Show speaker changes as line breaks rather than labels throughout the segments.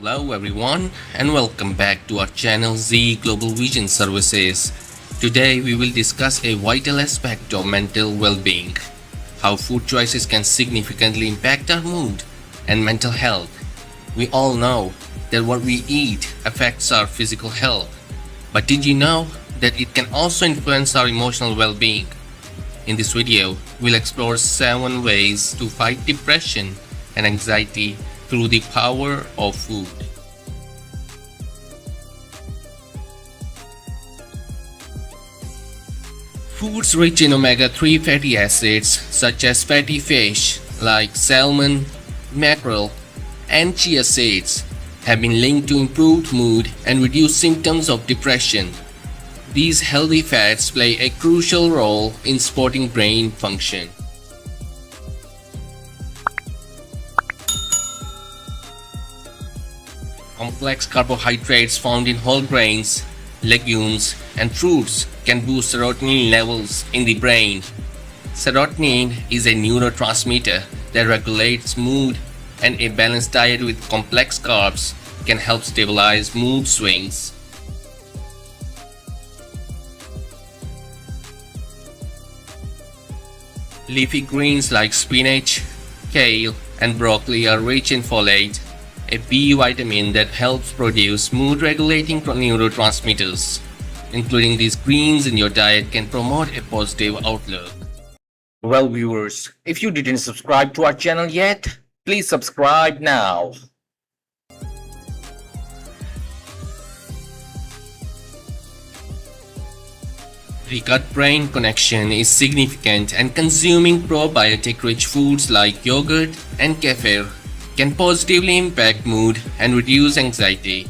Hello everyone and welcome back to our channel Zeeglobalvision Services. Today we will discuss a vital aspect of mental well-being, how food choices can significantly impact our mood and mental health. We all know that what we eat affects our physical health, but did you know that it can also influence our emotional well-being? In this video, we'll explore 7 ways to fight depression and anxiety through the power of food. Foods rich in omega-3 fatty acids such as fatty fish like salmon, mackerel, and chia seeds have been linked to improved mood and reduced symptoms of depression. These healthy fats play a crucial role in supporting brain function. Complex carbohydrates found in whole grains, legumes, and fruits can boost serotonin levels in the brain. Serotonin is a neurotransmitter that regulates mood, and a balanced diet with complex carbs can help stabilize mood swings. Leafy greens like spinach, kale, and broccoli are rich in folate, a B vitamin that helps produce mood-regulating neurotransmitters. Including these greens in your diet can promote a positive outlook.
Well, viewers, if you didn't subscribe to our channel yet, please subscribe now.
The gut-brain connection is significant, and consuming probiotic-rich foods like yogurt and kefir can positively impact mood and reduce anxiety.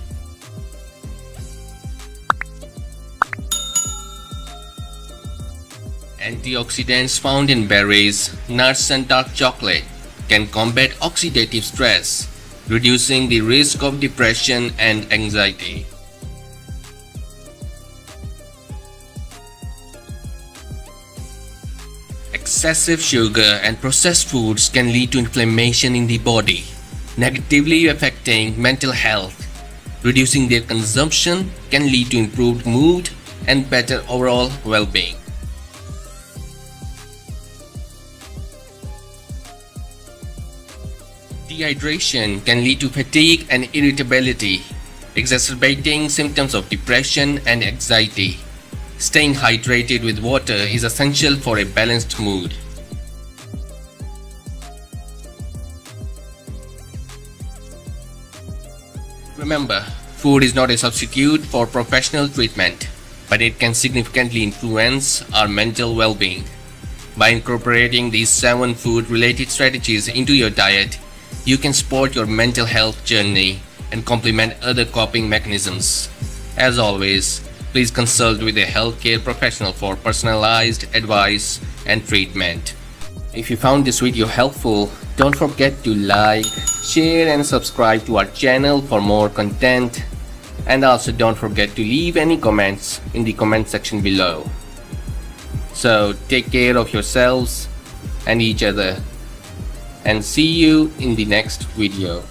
Antioxidants found in berries, nuts, and dark chocolate can combat oxidative stress, reducing the risk of depression and anxiety. Excessive sugar and processed foods can lead to inflammation in the body, negatively affecting mental health. Reducing their consumption can lead to improved mood and better overall well-being. Dehydration can lead to fatigue and irritability, exacerbating symptoms of depression and anxiety. Staying hydrated with water is essential for a balanced mood. Remember, food is not a substitute for professional treatment, but it can significantly influence our mental well-being. By incorporating these 7 food-related strategies into your diet, you can support your mental health journey and complement other coping mechanisms. As always, please consult with a healthcare professional for personalized advice and treatment. If you found this video helpful, don't forget to like, share, and subscribe to our channel for more content. And also don't forget to leave any comments in the comment section below. So take care of yourselves and each other, and see you in the next video.